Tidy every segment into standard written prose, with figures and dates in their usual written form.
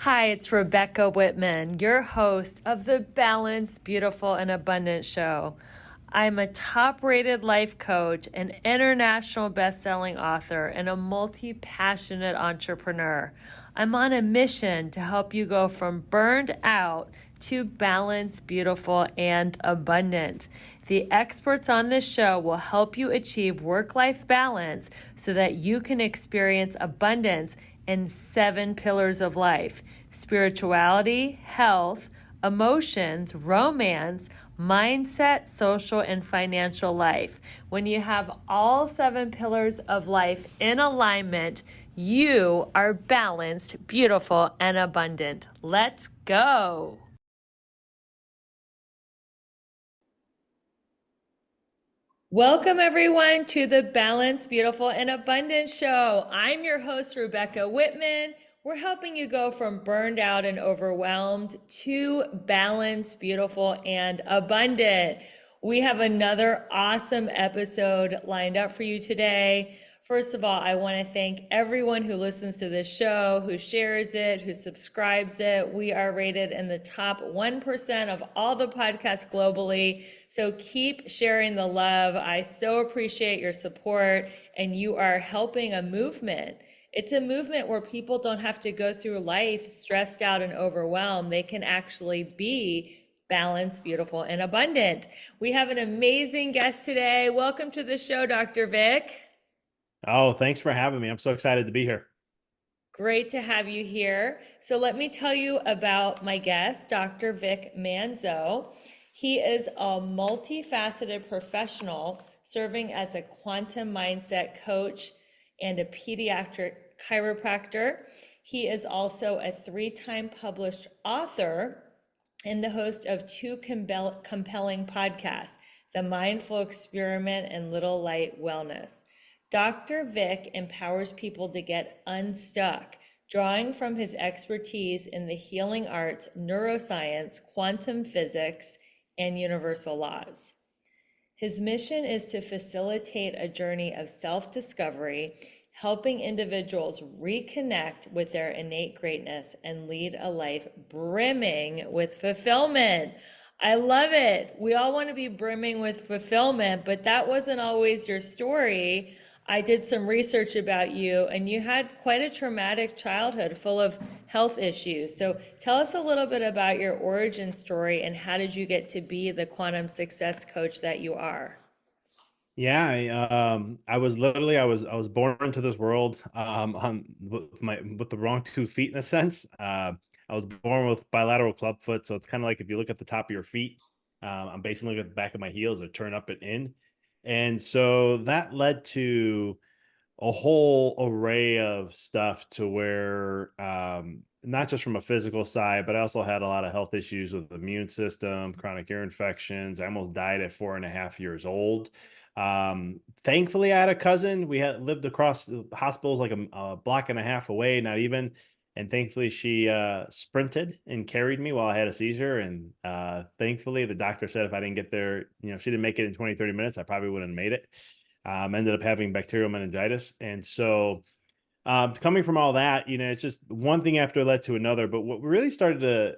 Hi, it's Rebecca Whitman, your host of the Balanced, Beautiful, and Abundant Show. I'm a top-rated life coach, an international best-selling author, and a multi-passionate entrepreneur. I'm on a mission to help you go from burned out to balanced, beautiful, and abundant. The experts on this show will help you achieve work-life balance so that you can experience abundance in 7 pillars of life: spirituality, health, emotions, romance, mindset, social, and financial life. When you have all 7 pillars of life in alignment, you are balanced, beautiful, and abundant. Let's go. Welcome, everyone, to the Balanced, Beautiful, and Abundant Show. I'm your host, Rebecca Whitman. We're helping you go from burned out and overwhelmed to balanced, beautiful, and abundant. We have another awesome episode lined up for you today. First of all, I want to thank everyone who listens to this show, who shares it, who subscribes it. We are rated in the top 1% of all the podcasts globally. So keep sharing the love. I so appreciate your support, and you are helping a movement. It's a movement where people don't have to go through life stressed out and overwhelmed. They can actually be balanced, beautiful, and abundant. We have an amazing guest today. Welcome to the show, Dr. Vic. Oh, thanks for having me. I'm so excited to be here. Great to have you here. So let me tell you about my guest, Dr. Vic Manzo. He is a multifaceted professional serving as a quantum mindset coach and a pediatric chiropractor. He is also a 3-time published author and the host of 2 compelling podcasts, The Mindful Experiment and Little Light Wellness. Dr. Vic empowers people to get unstuck, drawing from his expertise in the healing arts, neuroscience, quantum physics, and universal laws. His mission is to facilitate a journey of self-discovery, helping individuals reconnect with their innate greatness and lead a life brimming with fulfillment. I love it. We all want to be brimming with fulfillment, but that wasn't always your story. I did some research about you, and you had quite a traumatic childhood full of health issues. So tell us a little bit about your origin story and how did you get to be the quantum success coach that you are? Yeah, I was born into this world on with the wrong 2 feet in a sense. I was born with bilateral club foot, so it's kind of like if you look at the top of your feet, I'm basically looking at the back of my heels or turn up and in, and so that led to a whole array of stuff to where not just from a physical side, but I also had a lot of health issues with the immune system, chronic ear infections. I almost died at 4.5 years old. Thankfully, I had a cousin. We had lived across the hospitals like a block and a half away, not even. And thankfully, she sprinted and carried me while I had a seizure. And thankfully, the doctor said if I didn't get there, if she didn't make it in 20, 30 minutes, I probably wouldn't have made it. Ended up having bacterial meningitis. And so, coming from all that, it's just one thing after led to another. But what really started to,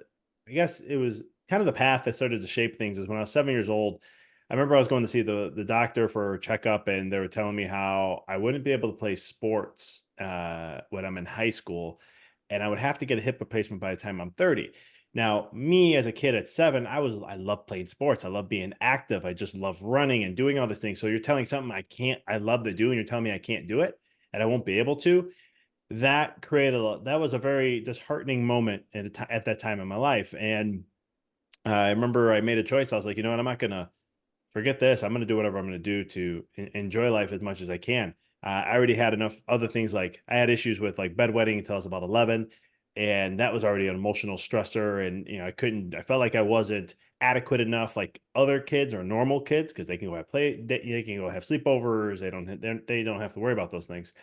I guess it was kind of the path that started to shape things is when I was 7 years old. I remember I was going to see the doctor for a checkup, and they were telling me how I wouldn't be able to play sports when I'm in high school, and I would have to get a hip replacement by the time I'm 30. Now, me as a kid at 7, I love playing sports. I love being active. I just love running and doing all these things. So you're telling something I love to do, and you're telling me I can't do it and I won't be able to. That was a very disheartening moment at that time in my life. And I remember I made a choice. I was like, you know what, I'm not gonna forget this. I'm gonna do whatever I'm gonna do to enjoy life as much as I can. I already had enough other things. Like I had issues with like bedwetting until I was about 11, and that was already an emotional stressor. And I felt like I wasn't adequate enough, like other kids or normal kids, because they can go have they can go have sleepovers. They don't have to worry about those things.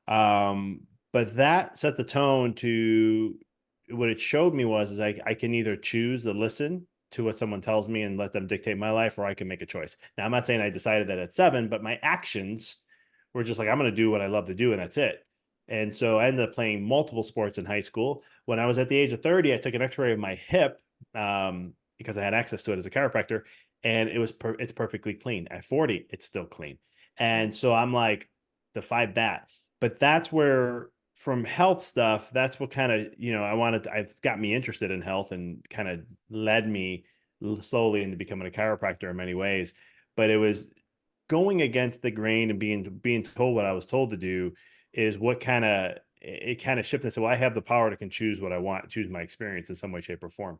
Um, but that set the tone to what it showed me was is I can either choose to listen to what someone tells me and let them dictate my life, or I can make a choice. Now, I'm not saying I decided that at 7, but my actions were just like, I'm going to do what I love to do, and that's it. And so I ended up playing multiple sports in high school. When I was at the age of 30, I took an x-ray of my hip, because I had access to it as a chiropractor, and it's perfectly clean. At 40, it's still clean. And so I'm like, defied that. But that's where, from health stuff, that's what kind of, I've got me interested in health and kind of led me slowly into becoming a chiropractor in many ways. But it was going against the grain and being told what I was told to do is what kind of it kind of shifted. So I have the power to can choose what I want, choose my experience in some way, shape, or form.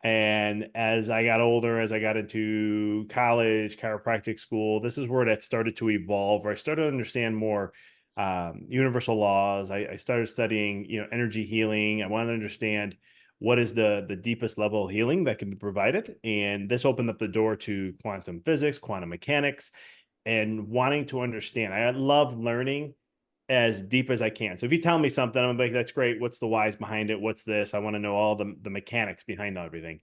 And as I got older, as I got into college, chiropractic school, this is where that started to evolve, where I started to understand more universal laws. I started studying, energy healing. I wanted to understand what is the deepest level of healing that can be provided. And this opened up the door to quantum physics, quantum mechanics, and wanting to understand. I love learning as deep as I can. So if you tell me something, I'm like, that's great. What's the whys behind it? What's this? I want to know all the mechanics behind everything.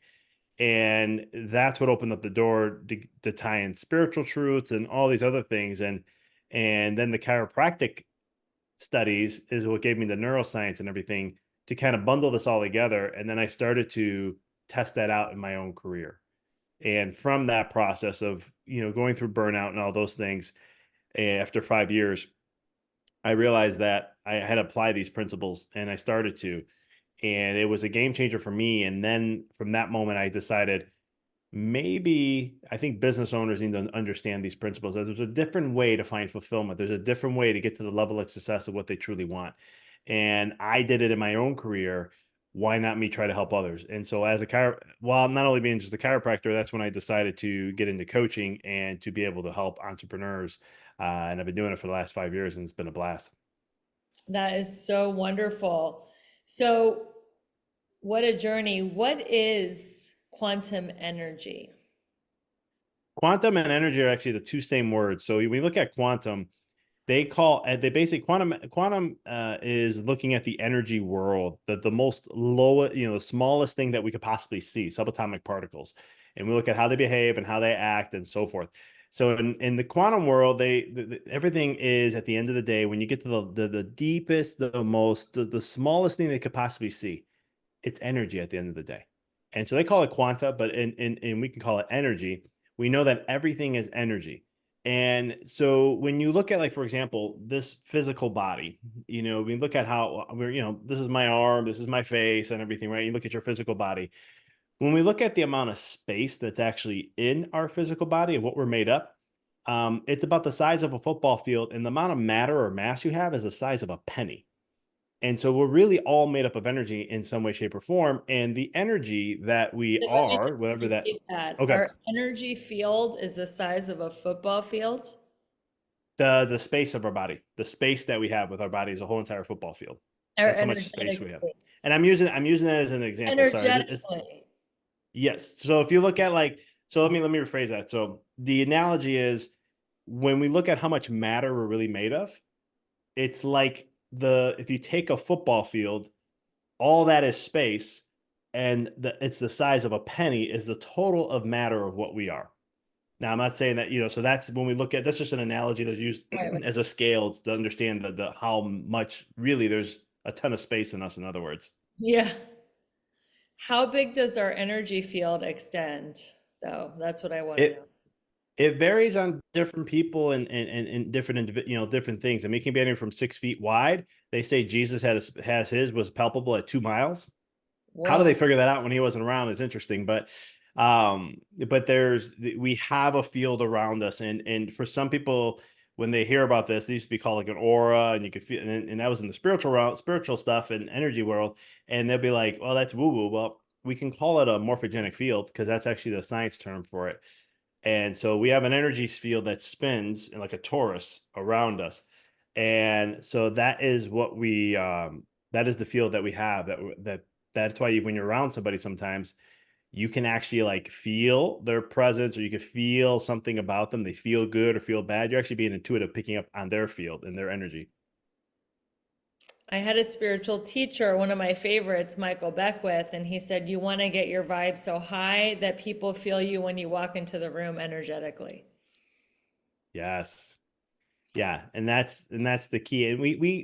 And that's what opened up the door to tie in spiritual truths and all these other things. And then the chiropractic studies is what gave me the neuroscience and everything to kind of bundle this all together. And then I started to test that out in my own career. And from that process of, going through burnout and all those things, after 5 years, I realized that I had applied these principles and I started to, and it was a game changer for me. And then from that moment, I decided maybe I think business owners need to understand these principles, that there's a different way to find fulfillment. There's a different way to get to the level of success of what they truly want. And I did it in my own career. Why not me try to help others? And so as while not only being just a chiropractor, that's when I decided to get into coaching and to be able to help entrepreneurs. And I've been doing it for the last 5 years, and it's been a blast. That is so wonderful. So, what a journey. What is quantum energy? Quantum and energy are actually the two same words. So when we look at quantum, they basically quantum is looking at the energy world, the most low, the smallest thing that we could possibly see, subatomic particles, and we look at how they behave and how they act and so forth. So in the quantum world, everything is, at the end of the day, when you get to the deepest, the smallest thing they could possibly see, it's energy at the end of the day. And so they call it quanta, but in we can call it energy. We know that everything is energy. And so when you look at, like, for example, this physical body, we look at how this is my arm, this is my face and everything, right? You look at your physical body. When we look at the amount of space that's actually in our physical body of what we're made up, it's about the size of a football field, and the amount of matter or mass you have is the size of a penny. And so we're really all made up of energy in some way, shape, or form. And the energy that we Let me are, just whatever that, repeat that. okay, Our energy field is the size of a football field. the space of our body, the space that we have with our body is a whole entire football field. Our That's how much space energetic we have. space. And I'm using that as an example. Sorry, Energetically. yes. So if you look at, like, so let me rephrase that. So the analogy is, when we look at how much matter we're really made of, it's like, if you take a football field, all that is space, and it's the size of a penny is the total of matter of what we are. Now, I'm not saying that, so that's when we look at, that's just an analogy that's used Right, right. as a scale to understand the how much really there's a ton of space in us, in other words. Yeah. How big does our energy field extend, though? That's what I want to know. It it varies on different people and different different things. I mean, it can be anywhere from 6 feet wide. They say Jesus has his was palpable at 2 miles. How do they Whoa. figure that out when he wasn't around is interesting, but we have a field around us, and for some people, when they hear about this, it used to be called like an aura, and you could feel, and that was in the spiritual realm, spiritual stuff and energy world, and they'll be like, well, that's woo woo. Well, we can call it a morphogenic field because that's actually the science term for it. And so we have an energy field that spins in like a torus around us. And so that is what that is the field that we have, that's why when you're around somebody, sometimes you can actually like feel their presence, or you can feel something about them. They feel good or feel bad. You're actually being intuitive, picking up on their field and their energy. I had a spiritual teacher, one of my favorites, Michael Beckwith, and he said, you want to get your vibe so high that people feel you when you walk into the room energetically. Yes. Yeah, and that's the key. And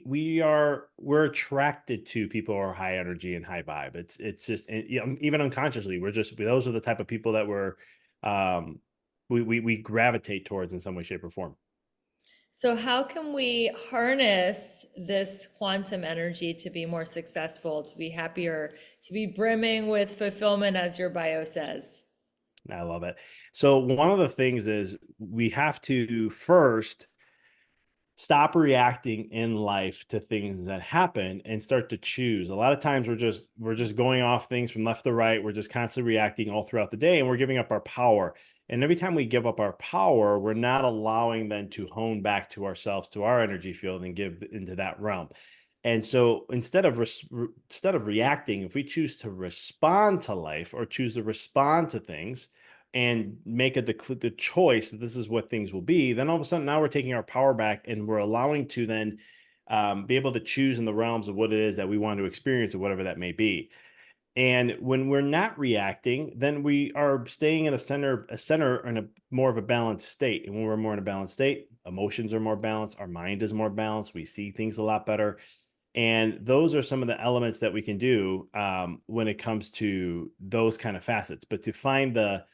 we're attracted to people who are high energy and high vibe. It's just even unconsciously, we're just those are the type of people that um we gravitate towards in some way, shape, or form. So, how can we harness this quantum energy to be more successful, to be happier, to be brimming with fulfillment, as your bio says? I love it. So one of the things is we have to first stop reacting in life to things that happen and start to choose. A lot of times we're just going off things from left to right. We're just constantly reacting all throughout the day and we're giving up our power. And every time we give up our power, we're not allowing then to hone back to ourselves, to our energy field and give into that realm. And so instead of reacting, if we choose to respond to life or choose to respond to things, and make the choice that this is what things will be, then all of a sudden now we're taking our power back and we're allowing to then be able to choose in the realms of what it is that we want to experience or whatever that may be. And when we're not reacting, then we are staying in a center in a more of a balanced state. And when we're more in a balanced state, emotions are more balanced, our mind is more balanced, we see things a lot better. And those are some of the elements that we can do when it comes to those kind of facets. But to find the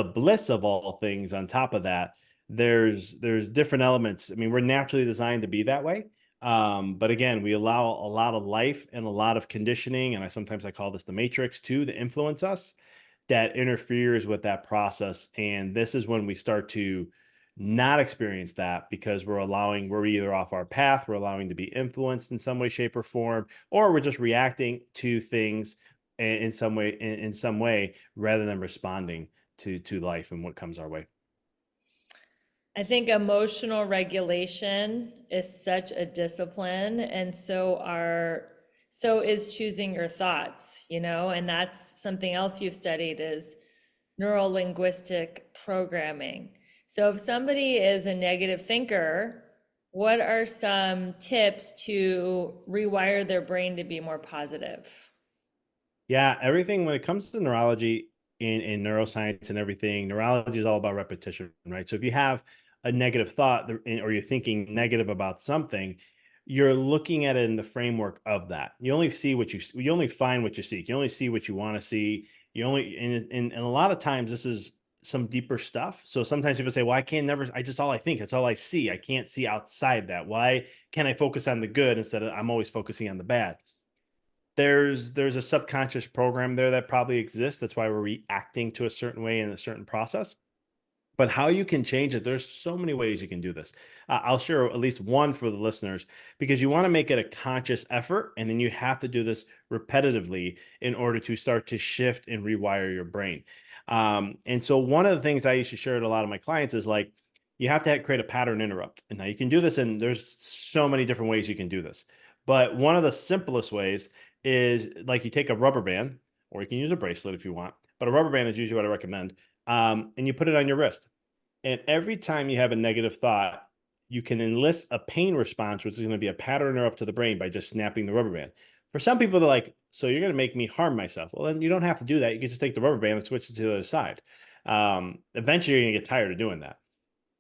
bliss of all things on top of that, there's different elements. I mean, we're naturally designed to be that way. But again, we allow a lot of life and a lot of conditioning, and I call this the matrix too, to influence us that interferes with that process. And this is when we start to not experience that because we're either off our path, we're allowing to be influenced in some way, shape, or form, or we're just reacting to things in some way rather than responding to life and what comes our way. I think emotional regulation is such a discipline, and so is choosing your thoughts, and that's something else you've studied is neuro linguistic programming. So if somebody is a negative thinker, what are some tips to rewire their brain to be more positive? Yeah, everything when it comes to neurology in neuroscience and everything, neurology is all about repetition, right? So if you have a negative thought or you're thinking negative about something, you're looking at it in the framework of that. You only find what you seek. You only see what you want to see. You only and a lot of times this is some deeper stuff. So sometimes people say, "Well, I can't never. I just all I think. It's all I see. I can't see outside that. Why can't I focus on the good instead of I'm always focusing on the bad?" There's a subconscious program there that probably exists. That's why we're reacting to a certain way in a certain process. But how you can change it, there's so many ways you can do this. I'll share at least one for the listeners because you want to make it a conscious effort, and then you have to do this repetitively in order to start to shift and rewire your brain. And so, one of the things I used to share with a lot of my clients is like you have to create a pattern interrupt. And now you can do this, and there's so many different ways you can do this. But one of the simplest ways is like you take a rubber band, or you can use a bracelet if you want. But a rubber band is usually what I recommend, and you put it on your wrist. And every time you have a negative thought, you can enlist a pain response, which is going to be a pattern interrupt to the brain by just snapping the rubber band. For some people, they're like, so you're going to make me harm myself. Well, then you don't have to do that. You can just take the rubber band and switch it to the other side. Eventually, you're going to get tired of doing that.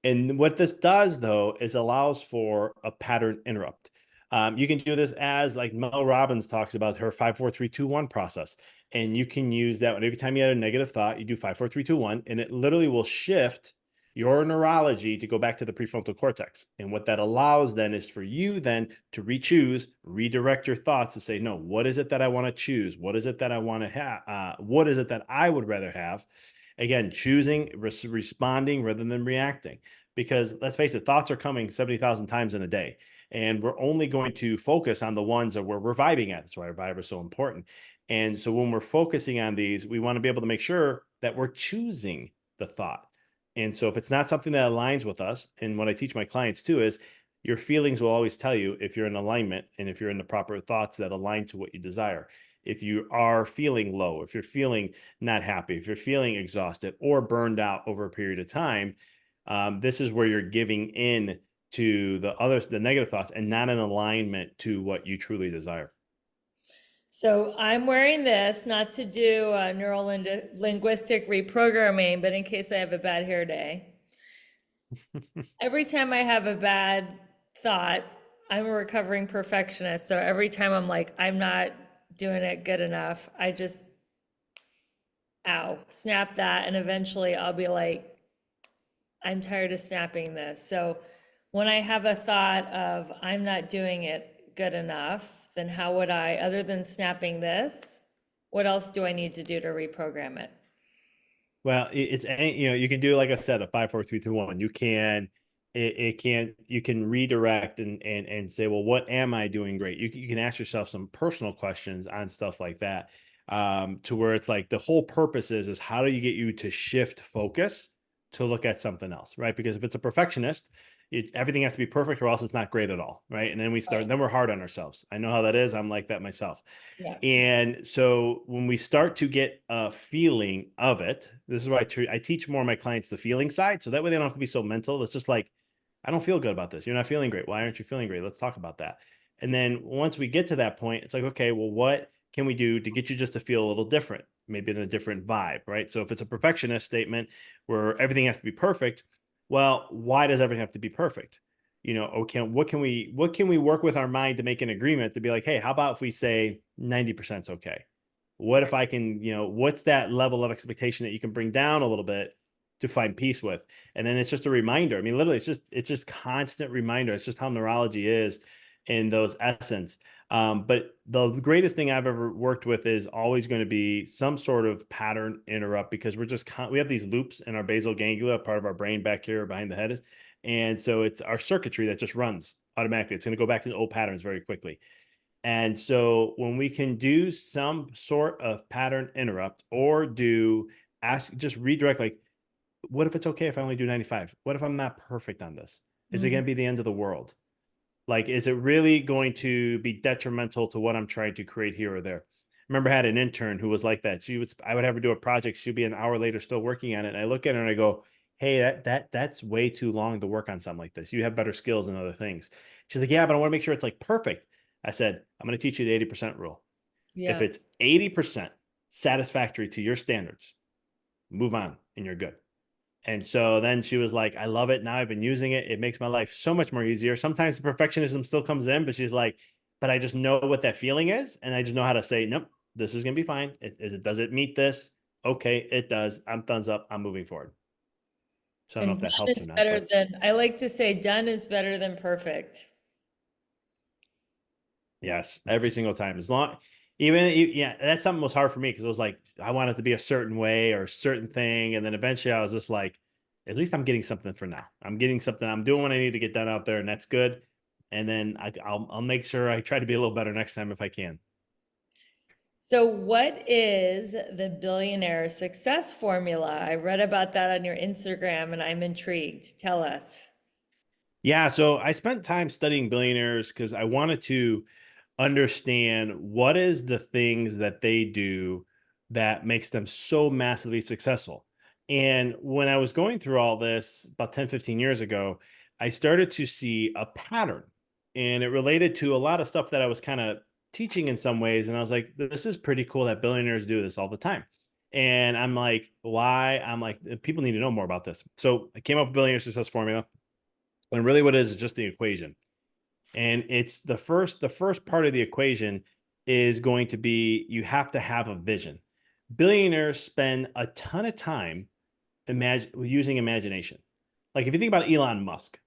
And what this does, though, is allows for a pattern interrupt. You can do this as like Mel Robbins talks about her 5 4 3 2 1 process. And you can use that when every time you had a negative thought, you do 5 4 3 2 1, and it literally will shift your neurology to go back to the prefrontal cortex. And what that allows then is for you then to re-choose, redirect your thoughts to say, no, what is it that I want to choose? What is it that I want to have? What is it that I would rather have? Again, choosing, responding rather than reacting. Because let's face it, thoughts are coming 70,000 times in a day. And we're only going to focus on the ones that we're vibing at. That's why our vibe is so important. And so when we're focusing on these, we want to be able to make sure that we're choosing the thought. And so if it's not something that aligns with us, and what I teach my clients too is your feelings will always tell you if you're in alignment and if you're in the proper thoughts that align to what you desire. If you are feeling low, if you're feeling not happy, if you're feeling exhausted or burned out over a period of time, this is where you're giving in to the negative thoughts and not in alignment to what you truly desire. So I'm wearing this not to do neuro linguistic reprogramming, but in case I have a bad hair day. Every time I have a bad thought, I'm a recovering perfectionist. So every time I'm like, I'm not doing it good enough, I just, ow, snap that. And eventually I'll be like, I'm tired of snapping this. So when I have a thought of, I'm not doing it good enough, then how would I, other than snapping this, what else do I need to do to reprogram it? Well, it's you can do, like I said, a 5 4 3 2 1. You can you can redirect and say, well, what am I doing great? You can ask yourself some personal questions on stuff like that, to where it's like the whole purpose is how do you get you to shift focus to look at something else, right? Because if it's a perfectionist, everything has to be perfect or else it's not great at all, right? And then Right. then we're hard on ourselves. I know how that is. I'm like that myself. Yeah. And so when we start to get a feeling of it, this is why I teach more of my clients the feeling side. So that way they don't have to be so mental. It's just like, I don't feel good about this. You're not feeling great. Why aren't you feeling great? Let's talk about that. And then once we get to that point, it's like, okay, well, what can we do to get you just to feel a little different, maybe in a different vibe, right? So if it's a perfectionist statement where everything has to be perfect, well, why does everything have to be perfect? Okay, what can we work with our mind to make an agreement to be like, hey, how about if we say 90% is okay? What if I can, what's that level of expectation that you can bring down a little bit to find peace with? And then it's just a reminder. I mean, literally, it's just constant reminder. It's just how neurology is in those essence. But the greatest thing I've ever worked with is always going to be some sort of pattern interrupt, because we have these loops in our basal ganglia, part of our brain back here behind the head. And so it's our circuitry that just runs automatically. It's going to go back to the old patterns very quickly. And so when we can do some sort of pattern interrupt or just redirect, like, what if it's okay if I only do 95? What if I'm not perfect on this? Is it Mhm. going to be the end of the world? Like, is it really going to be detrimental to what I'm trying to create here or there? Remember, I had an intern who was like that. I would have her do a project. She'd be an hour later still working on it. And I look at her and I go, hey, that's way too long to work on something like this. You have better skills and other things. She's like, yeah, but I want to make sure it's like perfect. I said, I'm going to teach you the 80% rule. If Yeah. it's 80% satisfactory to your standards, move on and you're good. And so then she was like, I love it. Now I've been using it. It makes my life so much more easier. Sometimes the perfectionism still comes in, but she's like, but I just know what that feeling is. And I just know how to say, nope, this is going to be fine. Does it meet this? Okay, it does. I'm thumbs up. I'm moving forward. So I don't know And if that done helps or is not, better but than, I like to say, done is better than perfect. yes, every single time. Yeah, that's something was hard for me because it was like, I want it to be a certain way or a certain thing. And then eventually I was just like, at least I'm getting something for now. I'm getting something. I'm doing what I need to get done out there, and that's good. And then I'll make sure I try to be a little better next time if I can. So, what is the billionaire success formula? I read about that on your Instagram and I'm intrigued. Tell us. Yeah, so I spent time studying billionaires because I wanted to understand what is the things that they do that makes them so massively successful. And when I was going through all this about 10, 15 years ago, I started to see a pattern, and it related to a lot of stuff that I was kind of teaching in some ways. And I was like, this is pretty cool that billionaires do this all the time. And I'm like, why? I'm like, people need to know more about this. So I came up with billionaire success formula. And really what it is just the equation. And it's the first part of the equation is going to be you have to have a vision. Billionaires spend a ton of time using imagination. Like if you think about Elon Musk,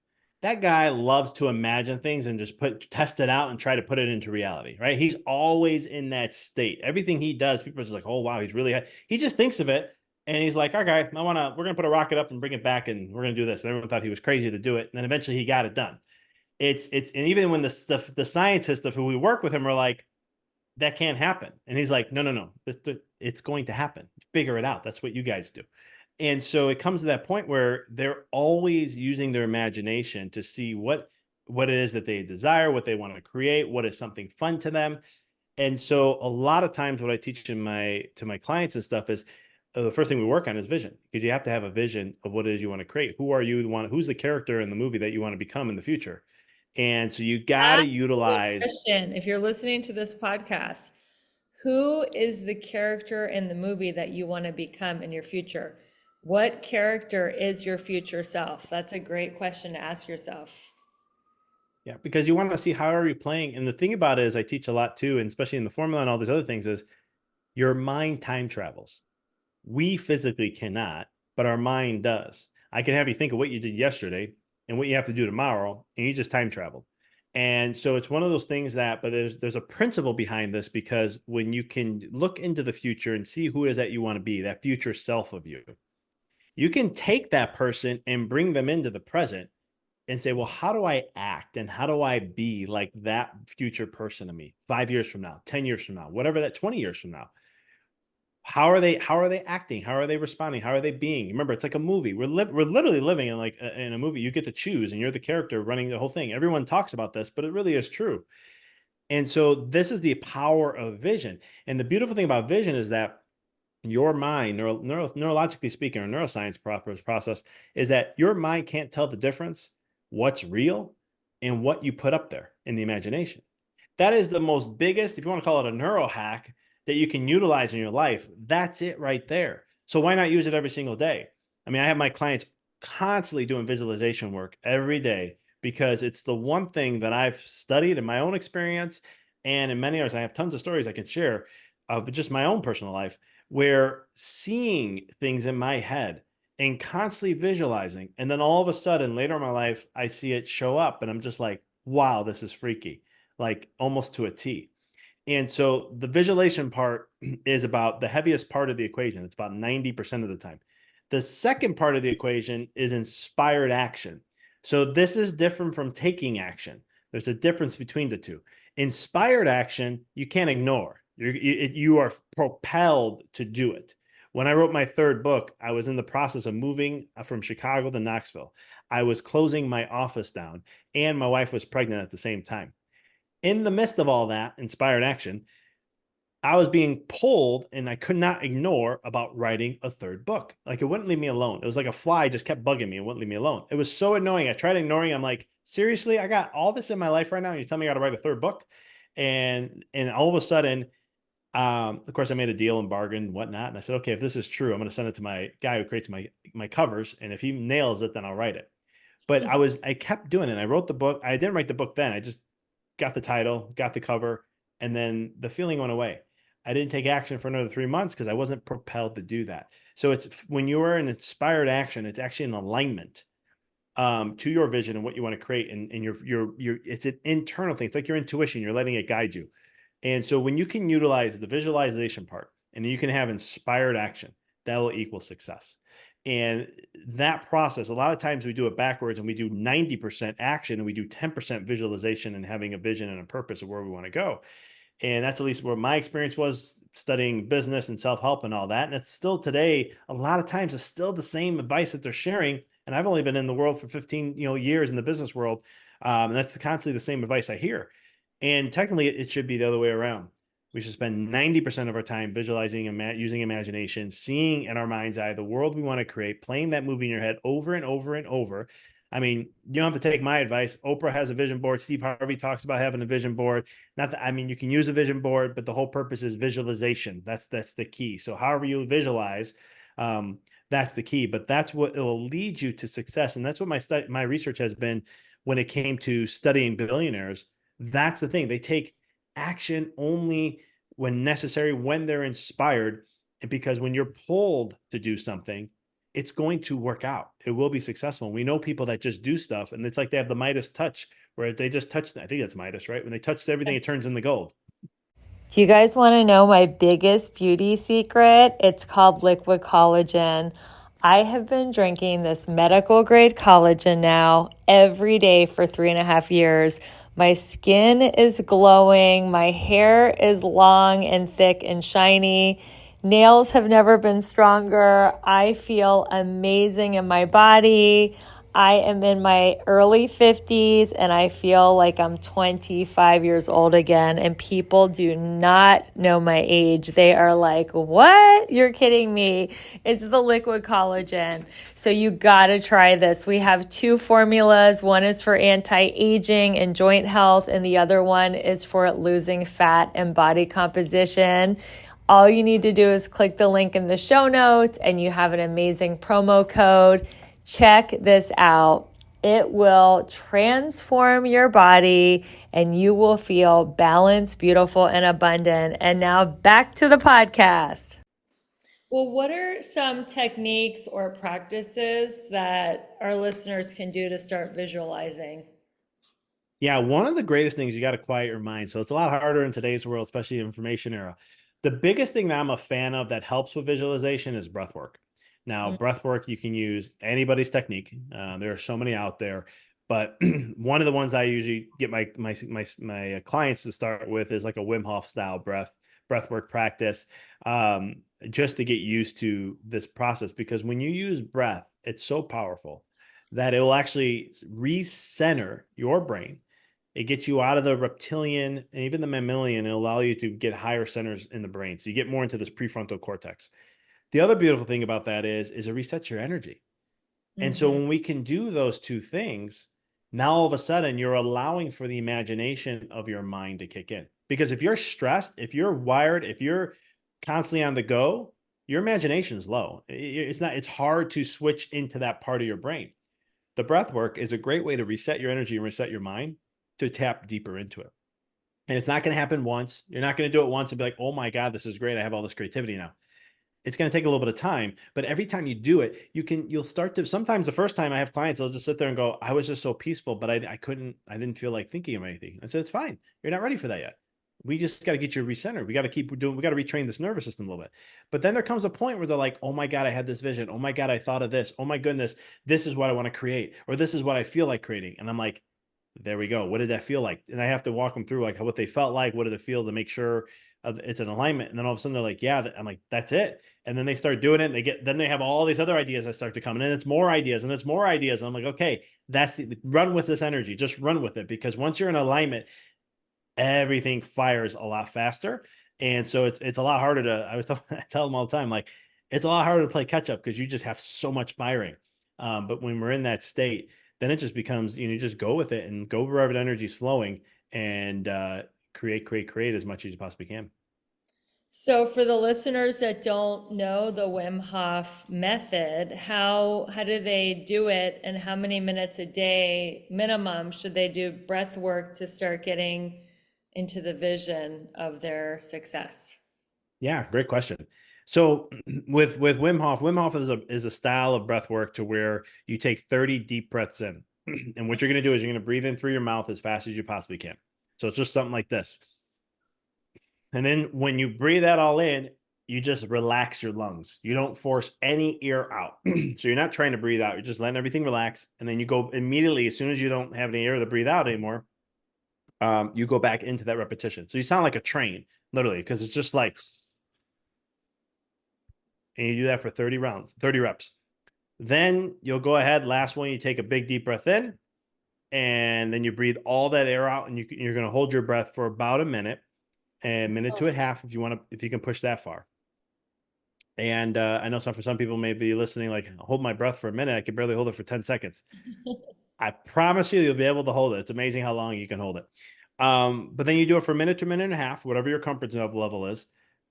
that guy loves to imagine things and just test it out and try to put it into reality, right? He's always in that state. Everything he does, people are just like, oh wow, he's really he just thinks of it and he's like, okay, we're gonna put a rocket up and bring it back and we're gonna do this. And everyone thought he was crazy to do it. And then eventually he got it done. And even when the scientists of who we work with him are like, that can't happen. And he's like, no, no, no, it's going to happen. Figure it out. That's what you guys do. And so it comes to that point where they're always using their imagination to see what it is that they desire, what they want to create, what is something fun to them. And so a lot of times what I teach to my clients and stuff is the first thing we work on is vision, because you have to have a vision of what it is you want to create. Who's the character in the movie that you want to become in the future? And so you got to Ask the utilize. question. If you're listening to this podcast, who is the character in the movie that you want to become in your future? What character is your future self? That's a great question to ask yourself. Yeah, because you want to see how are you playing. And the thing about it is I teach a lot too, and especially in the formula and all these other things, is your mind time travels. We physically cannot, but our mind does. I can have you think of what you did yesterday and what you have to do tomorrow, and you just time traveled. And so it's one of those things that, but there's a principle behind this, because when you can look into the future and see who it is that you want to be, that future self of you, you can take that person and bring them into the present and say, well, how do I act and how do I be like that future person of me 5 years from now, 10 years from now, whatever that 20 years from now? How are they acting? How are they responding? How are they being? Remember, it's like a movie. We're literally living in like in a movie. You get to choose and you're the character running the whole thing. Everyone talks about this, but it really is true. And so this is the power of vision. And the beautiful thing about vision is that your mind, neurologically speaking, or neuroscience process, is that your mind can't tell the difference what's real and what you put up there in the imagination. That is the most biggest, if you want to call it a neuro hack, that you can utilize in your life. That's it right there. So why not use it every single day? I mean, I have my clients constantly doing visualization work every day, because it's the one thing that I've studied in my own experience. And in many others, I have tons of stories I can share of just my own personal life, where seeing things in my head and constantly visualizing, and then all of a sudden later in my life, I see it show up and I'm just like, wow, this is freaky, like almost to a T. And so the visualization part is about the heaviest part of the equation. It's about 90% of the time. The second part of the equation is inspired action. So this is different from taking action. There's a difference between the two. Inspired action, you can't ignore. You are propelled to do it. When I wrote my third book, I was in the process of moving from Chicago to Knoxville. I was closing my office down, and my wife was pregnant at the same time. In the midst of all that inspired action, I was being pulled and I could not ignore about writing a third book. Like, it wouldn't leave me alone. It was like a fly just kept bugging me and wouldn't leave me alone. It was so annoying. I tried ignoring. I'm like, seriously, I got all this in my life right now. And you tell me I got to write a third book. And all of a sudden, of course, I made a deal and bargain and whatnot. And I said, okay, if this is true, I'm going to send it to my guy who creates my covers. And if he nails it, then I'll write it. But I kept doing it. I wrote the book. I didn't write the book then. I just got the title, got the cover, and then the feeling went away. I didn't take action for another 3 months because I wasn't propelled to do that. So it's when you are in inspired action, it's actually an alignment to your vision and what you want to create. And your it's an internal thing. It's like your intuition. You're letting it guide you. And so when you can utilize the visualization part and you can have inspired action, that will equal success. And that process, a lot of times we do it backwards and we do 90% action and we do 10% visualization and having a vision and a purpose of where we want to go. And that's at least where my experience was studying business and self-help and all that. And it's still today, a lot of times it's still the same advice that they're sharing. And I've only been in the world for 15 years in the business world. And that's constantly the same advice I hear. And technically it should be the other way around. We should spend 90% of our time visualizing and using imagination, seeing in our mind's eye the world we want to create, playing that movie in your head over and over and over. I mean, you don't have to take my advice. Oprah has a vision board. Steve Harvey talks about having a vision board. Not that, I mean, you can use a vision board, but the whole purpose is visualization. That's the key. So however you visualize, that's the key. But that's what it will lead you to success. And that's what my research has been when it came to studying billionaires. That's the thing. They take action only when necessary, when they're inspired. And because when you're pulled to do something, it's going to work out. It will be successful. We know people that just do stuff and it's like they have the Midas touch where they just touch. I think that's Midas, right? When they touch everything, it turns into gold. Do you guys want to know my biggest beauty secret? It's called liquid collagen. I have been drinking this medical grade collagen now every day for 3.5 years. My skin is glowing. My hair is long and thick and shiny. Nails have never been stronger. I feel amazing in my body. I am in my early 50s and I feel like I'm 25 years old again, and people do not know my age. They are like, what? You're kidding me. It's the liquid collagen. So you gotta try this. We have 2 formulas. One is for anti-aging and joint health, and the other one is for losing fat and body composition. All you need to do is click the link in the show notes and you have an amazing promo code. Check this out. It will transform your body and you will feel balanced, beautiful, and abundant. And now back to the podcast. Well, what are some techniques or practices that our listeners can do to start visualizing? Yeah, one of the greatest things, you got to quiet your mind. So it's a lot harder in today's world, especially information era. The biggest thing that I'm a fan of that helps with visualization is breath work. Now, breath work, you can use anybody's technique. There are so many out there, but one of the ones I usually get my clients to start with is like a Wim Hof style breath work practice, just to get used to this process. Because when you use breath, it's so powerful that it will actually recenter your brain. It gets you out of the reptilian and even the mammalian and allow you to get higher centers in the brain. So you get more into this prefrontal cortex. The other beautiful thing about that is it resets your energy. And so when we can do those two things, now all of a sudden you're allowing for the imagination of your mind to kick in. Because if you're stressed, if you're wired, if you're constantly on the go, your imagination is low. It's hard to switch into that part of your brain. The breath work is a great way to reset your energy and reset your mind to tap deeper into it. And it's not going to happen once. You're not going to do it once and be like, oh my God, this is great. I have all this creativity now. It's going to take a little bit of time, but every time you do it, you'll start to, sometimes the first time I have clients, they'll just sit there and go, I was just so peaceful, but I didn't feel like thinking of anything. I said, it's fine. You're not ready for that yet. We just got to get you recentered. We got to retrain this nervous system a little bit. But then there comes a point where they're like, oh my God, I had this vision. Oh my God, I thought of this. Oh my goodness, this is what I want to create, or this is what I feel like creating. And I'm like, there we go. What did that feel like? And I have to walk them through like what they felt like. What did it feel to make sure it's an alignment? And then all of a sudden they're like, yeah, I'm like, that's it. And then they start doing it and then they have all these other ideas that start to come in, and it's more ideas and it's more ideas. And I'm like, okay, run with this energy, just run with it. Because once you're in alignment, everything fires a lot faster. And so it's a lot harder to, I tell them all the time, like, it's a lot harder to play catch up because you just have so much firing. But when we're in that state, then it just becomes, you just go with it and go wherever the energy is flowing and create as much as you possibly can. So for the listeners that don't know the Wim Hof method, how do they do it and how many minutes a day minimum should they do breath work to start getting into the vision of their success? Yeah, great question. So with Wim Hof is a style of breath work to where you take 30 deep breaths in. And what you're going to do is you're going to breathe in through your mouth as fast as you possibly can. So it's just something like this. And then when you breathe that all in, you just relax your lungs. You don't force any air out. So you're not trying to breathe out. You're just letting everything relax. And then you go immediately, as soon as you don't have any air to breathe out anymore, you go back into that repetition. So you sound like a train, literally, because it's just like, and you do that for 30 rounds, 30 reps. Then you'll go ahead. Last one, you take a big deep breath in, and then you breathe all that air out, and you're going to hold your breath for about a minute to a half if you can push that far. And I know for some people may be listening, like, hold my breath for a minute. I can barely hold it for 10 seconds. I promise you'll be able to hold it. It's amazing how long you can hold it. But then you do it for a minute to a minute and a half, whatever your comfort level is.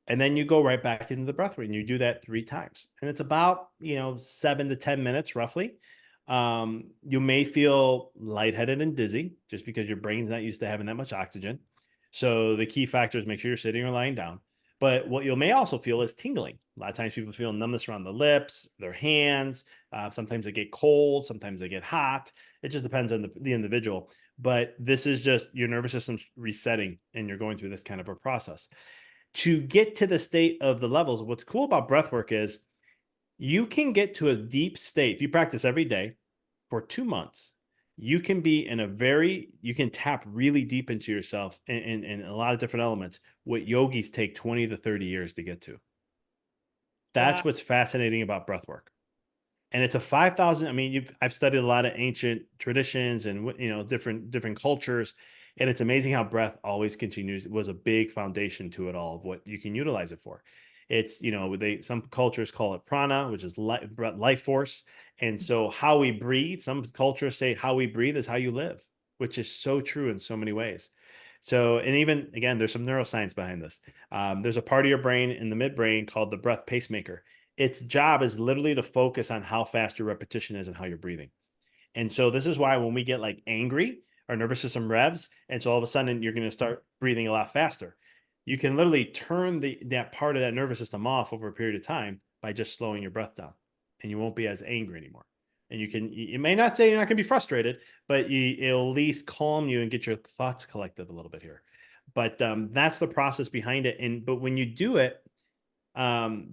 And then you go right back into the breath work, and you do that 3 times. And it's about, 7 to 10 minutes roughly. You may feel lightheaded and dizzy just because your brain's not used to having that much oxygen. So the key factor is make sure you're sitting or lying down. But what you may also feel is tingling. A lot of times people feel numbness around the lips, their hands. Sometimes they get cold. Sometimes they get hot. It just depends on the individual. But this is just your nervous system's resetting, and you're going through this kind of a process. To get to the state of the levels, what's cool about breath work is you can get to a deep state. If you practice every day for 2 months, you can tap really deep into yourself in a lot of different elements, what yogis take 20 to 30 years to get to. That's Wow. what's fascinating about breath work. And it's a 5,000. I mean, I've studied a lot of ancient traditions and, different cultures. And it's amazing how breath always continues, was a big foundation to it all of what you can utilize it for. It's, some cultures call it prana, which is life force. And so how we breathe, some cultures say how we breathe is how you live, which is so true in so many ways. So, and even again, there's some neuroscience behind this. There's a part of your brain in the midbrain called the breath pacemaker. Its job is literally to focus on how fast your repetition is and how you're breathing. And so this is why when we get like angry, our nervous system revs, and so all of a sudden you're going to start breathing a lot faster. You can literally turn that part of that nervous system off over a period of time by just slowing your breath down, and you won't be as angry anymore. And you may not say you're not going to be frustrated, but it'll at least calm you and get your thoughts collected a little bit here. But that's the process behind it. And but when you do it,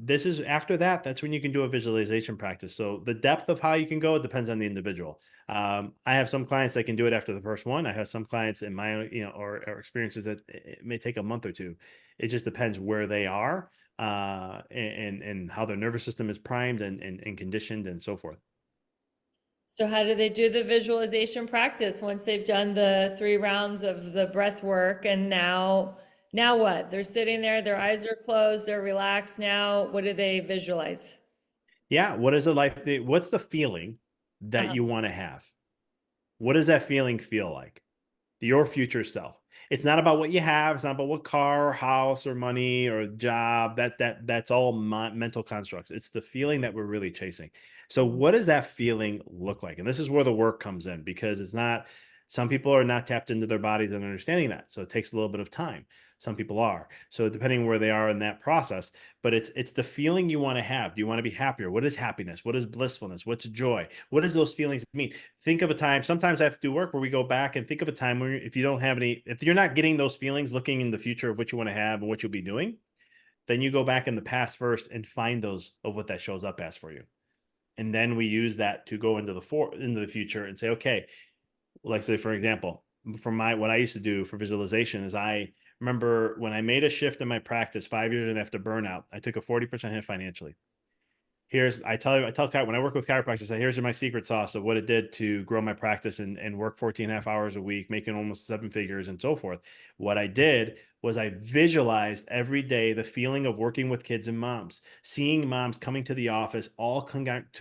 this is after that, that's when you can do a visualization practice. So the depth of how you can go, it depends on the individual. I have some clients that can do it after the first one. I have some clients in my own, or experiences that it may take a month or two. It just depends where they are, and how their nervous system is primed and conditioned and so forth. So how do they do the visualization practice once they've done the 3 rounds of the breath work? And now what? They're sitting there, their eyes are closed, they're relaxed. Now, what do they visualize? Yeah. What is the what's the feeling that Uh-huh. you want to have? What does that feeling feel like? Your future self. It's not about what you have. It's not about what car or house or money or job. That's all mental constructs. It's the feeling that we're really chasing. So what does that feeling look like? And this is where the work comes in, because it's not, some people are not tapped into their bodies and understanding that. So it takes a little bit of time. Some people are. So depending where they are in that process, but it's the feeling you want to have. Do you want to be happier? What is happiness? What is blissfulness? What's joy? What does those feelings mean? Think of a time. Sometimes I have to do work where we go back and think of a time where if you don't have any, if you're not getting those feelings, looking in the future of what you want to have and what you'll be doing, then you go back in the past first and find those of what that shows up as for you. And then we use that to go into the future and say, okay, like say for example, from my what I used to do for visualization is, I remember when I made a shift in my practice 5 years and after burnout, I took a 40% hit financially. I tell when I work with chiropractors, I say, here's my secret sauce of what it did to grow my practice and work 14 and a half hours a week, making almost 7 figures and so forth. What I did was I visualized every day the feeling of working with kids and moms, seeing moms coming to the office, all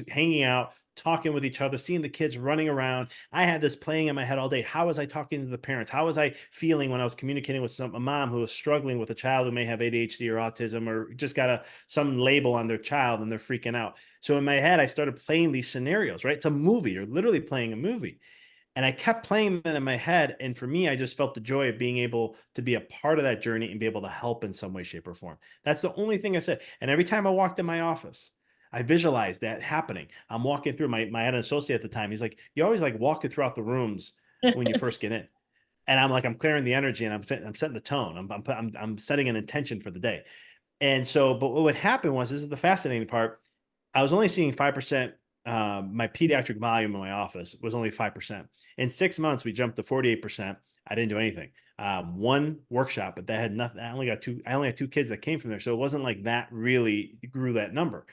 hanging out, talking with each other, seeing the kids running around. I had this playing in my head all day. How was I talking to the parents? How was I feeling when I was communicating with a mom who was struggling with a child who may have ADHD or autism, or just got some label on their child and they're freaking out? So in my head, I started playing these scenarios, right? It's a movie. You're literally playing a movie. And I kept playing that in my head. And for me, I just felt the joy of being able to be a part of that journey and be able to help in some way, shape, or form. That's the only thing I said. And every time I walked in my office, I visualized that happening. I'm walking through I had an associate at the time. He's like, you always like walking throughout the rooms when you first get in. And I'm like, I'm clearing the energy and I'm setting the tone. I'm setting an intention for the day. And so, but what would happen was, this is the fascinating part. I was only seeing 5%. My pediatric volume in my office was only 5%. In 6 months, we jumped to 48%. I didn't do anything. One workshop, but that had nothing. I only had two kids that came from there. So it wasn't like that really grew that number.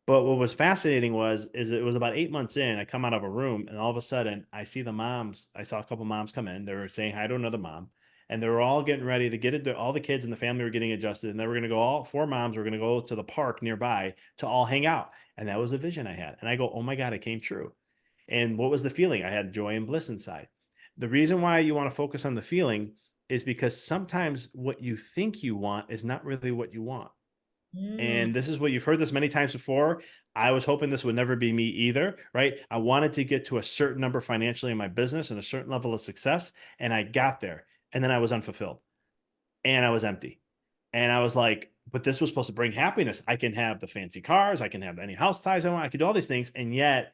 But what was fascinating is it was about 8 months in, I come out of a room and all of a sudden I see the moms. I saw a couple moms come in. They were saying hi to another mom, and they were all getting ready to get it. All the kids in the family were getting adjusted, and they were going to go. All four moms were going to go to the park nearby to all hang out. And that was a vision I had. And I go, oh my God, it came true. And what was the feeling? I had joy and bliss inside. The reason why you want to focus on the feeling is because sometimes what you think you want is not really what you want. Mm. And this is what you've heard this many times before. I was hoping this would never be me either, right? I wanted to get to a certain number financially in my business and a certain level of success. And I got there. And then I was unfulfilled and I was empty. And I was like, but this was supposed to bring happiness. I can have the fancy cars, I can have any house ties I want, I could do all these things. And yet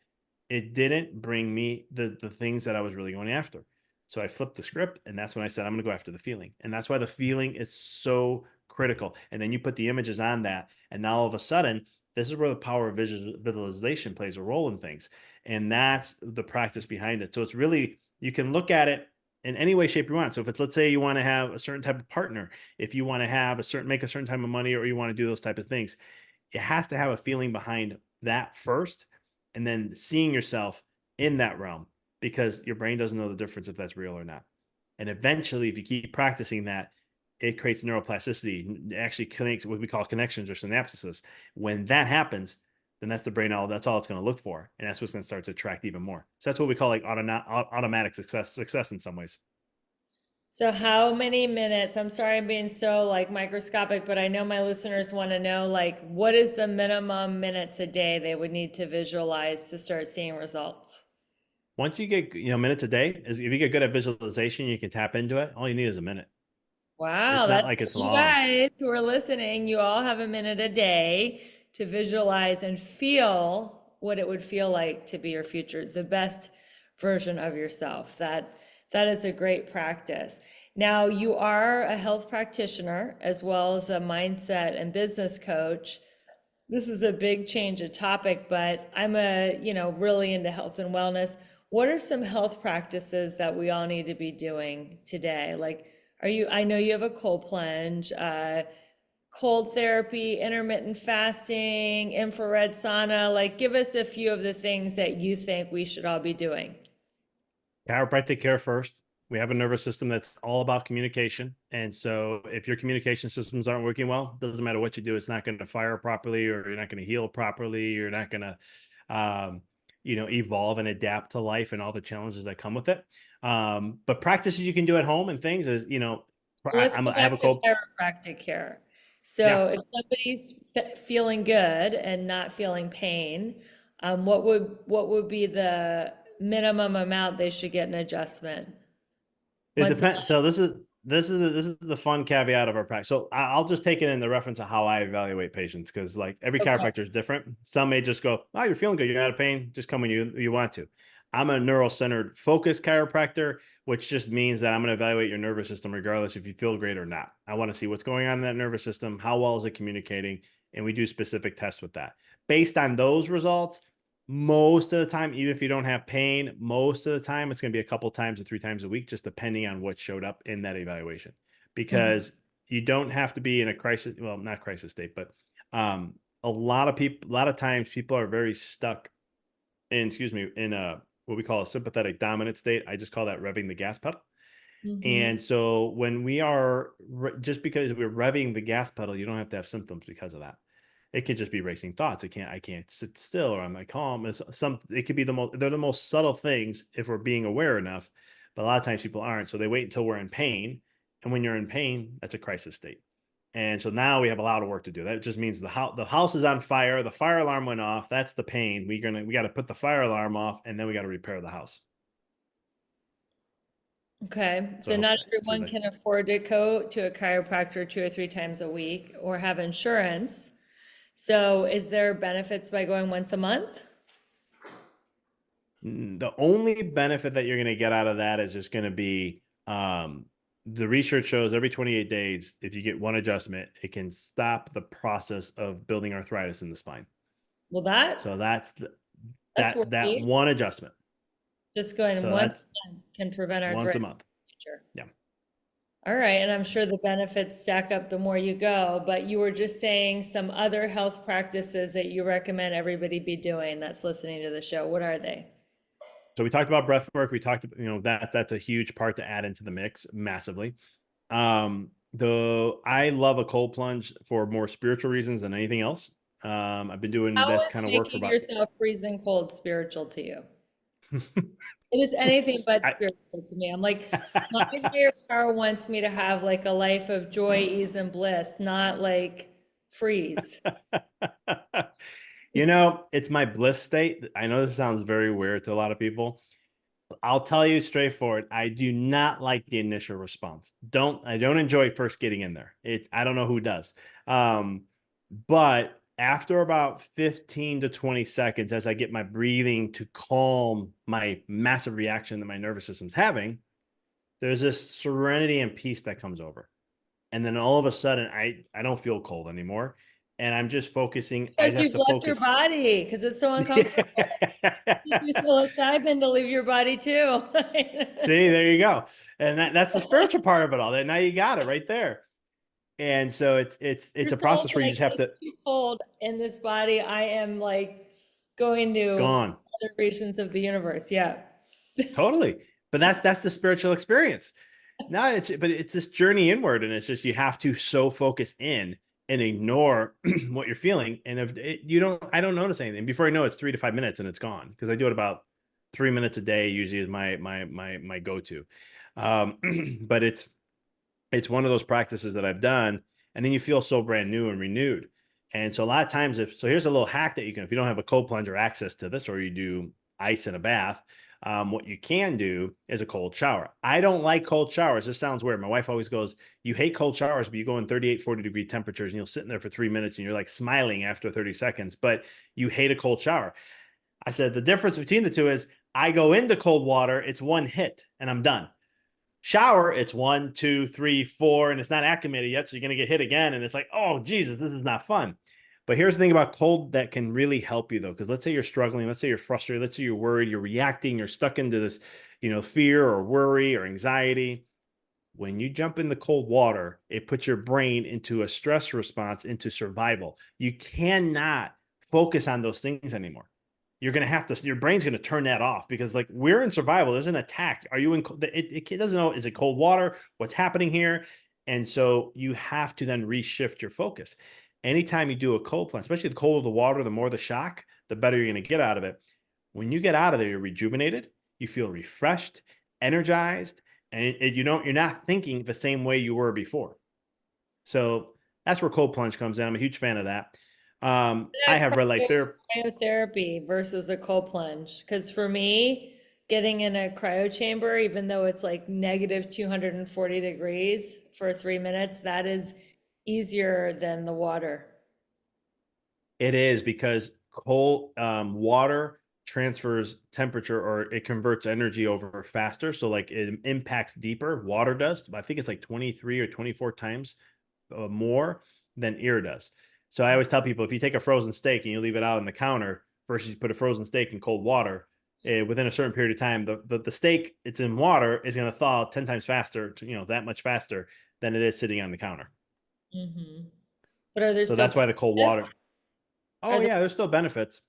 it didn't bring me the things that I was really going after. So I flipped the script, and that's when I said, I'm going to go after the feeling. And that's why the feeling is so critical. And then you put the images on that, and now all of a sudden, this is where the power of visualization plays a role in things. And that's the practice behind it. So it's really, you can look at it in any way, shape you want. So if it's, let's say you want to have a certain type of partner, if you want to have make a certain type of money, or you want to do those type of things, it has to have a feeling behind that first, and then seeing yourself in that realm, because your brain doesn't know the difference if that's real or not. And eventually, if you keep practicing that, it creates neuroplasticity. It actually connects what we call connections or synapses. When that happens, then that's the brain. That's all it's going to look for, and that's what's going to start to attract even more. So that's what we call like automatic success in some ways. So how many minutes? I'm sorry I'm being so like microscopic, but I know my listeners want to know like what is the minimum minutes a day they would need to visualize to start seeing results? Once you get, minutes a day, if you get good at visualization, you can tap into it. All you need is a minute. It's Wow, not that's like it's you long. guys who are listening, you all have a minute a day to visualize and feel what it would feel like to be your future, the best version of yourself. That is a great practice. Now, you are a health practitioner as well as a mindset and business coach. This is a big change of topic, but I'm really into health and wellness. What are some health practices that we all need to be doing today? Like, I know you have a cold plunge, cold therapy, intermittent fasting, infrared sauna. Like, give us a few of the things that you think we should all be doing. Chiropractic care first. We have a nervous system that's all about communication. And so if your communication systems aren't working well, doesn't matter what you do, it's not going to fire properly, or you're not going to heal properly. You're not going to, evolve and adapt to life and all the challenges that come with it. But practices you can do at home and things is, Let's go I have back a to cold. chiropractic care. Yeah. So if somebody's feeling good and not feeling pain, what would be the minimum amount they should get an adjustment? It Once a depends. So this is the fun caveat of our practice. So I'll just take it in the reference of how I evaluate patients, because like every month? Okay. chiropractor is different. Some may just go, "Oh, you're feeling good. You're out of pain. Just come when you want to." I'm a neural-centered focused chiropractor, which just means that I'm going to evaluate your nervous system regardless if you feel great or not. I want to see what's going on in that nervous system, how well is it communicating, and we do specific tests with that. Based on those results, most of the time, even if you don't have pain, most of the time it's going to be a couple times or 3 times a week, just depending on what showed up in that evaluation. Mhm. Because you don't have to be in a crisis, well, not crisis state, but a lot of people, a lot of times people are very stuck in a what we call a sympathetic dominant state. I just call that revving the gas pedal. Mhm. And so when we are just because we're revving the gas pedal, you don't have to have symptoms because of that. It could just be racing thoughts. I can't sit still, or I'm like calm. It could be they're the most subtle things if we're being aware enough. But a lot of times people aren't. So they wait until we're in pain. And when you're in pain, that's a crisis state. And so now we have a lot of work to do. That just means the house is on fire. The fire alarm went off. That's the pain. We got to put the fire alarm off, and then we got to repair the house. Okay, So I so hope not that answers everyone that. can afford to go to a chiropractor 2 or 3 times a week or have insurance. So is there benefits by going once a month? The only benefit that you're going to get out of that is just going to be the research shows every 28 days, if you get one adjustment, it can stop the process of building arthritis in the spine. Well, that So that's that worthy. one adjustment. Just going So once that's a month can prevent once a arthritis month. in the future. Yeah. All right, and I'm sure the benefits stack up the more you go, but you were just saying some other health practices that you recommend everybody be doing that's listening to the show. What are they? So we talked about breath work. We talked, that's a huge part to add into the mix massively. Though I love a cold plunge for more spiritual reasons than anything else. I've been doing How this is kind of work for making about yourself freezing cold spiritual to you? It is anything but I spiritual to me. I'm like, my higher power wants me to have like a life of joy, ease, and bliss, not like freeze. It's my bliss state. I know this sounds very weird to a lot of people. I'll tell you straightforward. I do not like the initial response. I don't enjoy first getting in there. I don't know who does. But after about 15 to 20 seconds, as I get my breathing to calm my massive reaction that my nervous system's having, there's this serenity and peace that comes over. And then all of a sudden, I don't feel cold anymore. And I'm just focusing. I Because have you've to left your focus. body, because it's so uncomfortable. You do psilocybin to leave your body too. See, there you go. And that's the spiritual part of it all. That now you got it right there. And so it's Your a soul's process where you like, just have it's to too cold in this body. I am like going to gone. other regions of the universe. Yeah. Totally. But that's the spiritual experience. No, it's this journey inward, and it's just you have to so focus in and ignore what you're feeling. And if you don't, I don't notice anything. Before I know, it's 3 to 5 minutes and it's gone, because I do it about 3 minutes a day. Usually is my go to. But it's one of those practices that I've done, and then you feel so brand new and renewed. And so a lot of times, here's a little hack that you can, if you don't have a cold plunge or access to this, or you do ice in a bath, what you can do is a cold shower. I don't like cold showers. This sounds weird. My wife always goes, "You hate cold showers, but you go in 38, 40-degree temperatures and you'll sit in there for 3 minutes and you're like smiling after 30 seconds, but you hate a cold shower." I said, the difference between the two is I go into cold water, it's one hit and I'm done. Shower, it's 1, 2, 3, 4, and it's not acclimated yet. So you're going to get hit again. And it's like, oh, Jesus, this is not fun. But here's the thing about cold that can really help you, though, because let's say you're struggling, let's say you're frustrated, let's say you're worried, you're reacting, you're stuck into this, fear or worry or anxiety. When you jump in the cold water, it puts your brain into a stress response, into survival. You cannot focus on those things anymore. You're going to have to, your brain's going to turn that off because like we're in survival. There's an attack. Are you in, it doesn't know, is it cold water? What's happening here? And so you have to then reshift your focus. Anytime you do a cold plunge, especially the colder the water, the more the shock, the better you're going to get out of it. When you get out of there, you're rejuvenated, you feel refreshed, energized, and you're not thinking the same way you were before. So that's where cold plunge comes in. I'm a huge fan of that. I have read like there. Cryotherapy versus a cold plunge. Because for me, getting in a cryo chamber, even though it's like negative 240 degrees for 3 minutes, that is easier than the water. It is because cold water transfers temperature or it converts energy over faster. So like it impacts deeper. Water does. I think it's like 23 or 24 times more than air does. So I always tell people if you take a frozen steak and you leave it out on the counter versus you put a frozen steak in cold water, within a certain period of time, the steak it's in water is going to thaw 10 times faster, that much faster than it is sitting on the counter. Hmm. But are there So still that's why the cold water. benefits? Oh Are there, yeah, there's still benefits.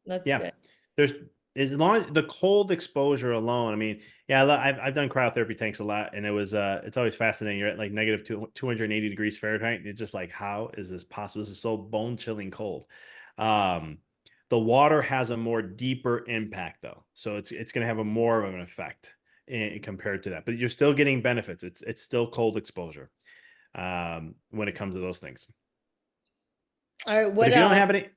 that's Yeah, good. there's as long as the cold exposure alone. I mean, yeah, I've done cryotherapy tanks a lot, and it's always fascinating. You're at like negative 280 degrees Fahrenheit. And you're just like, how is this possible? This is so bone chilling cold. Um, the water has a more deeper impact though, so it's going to have a more of an effect compared to that. But you're still getting benefits. It's still cold exposure when it comes to those things. All right, But what if you don't else? have any,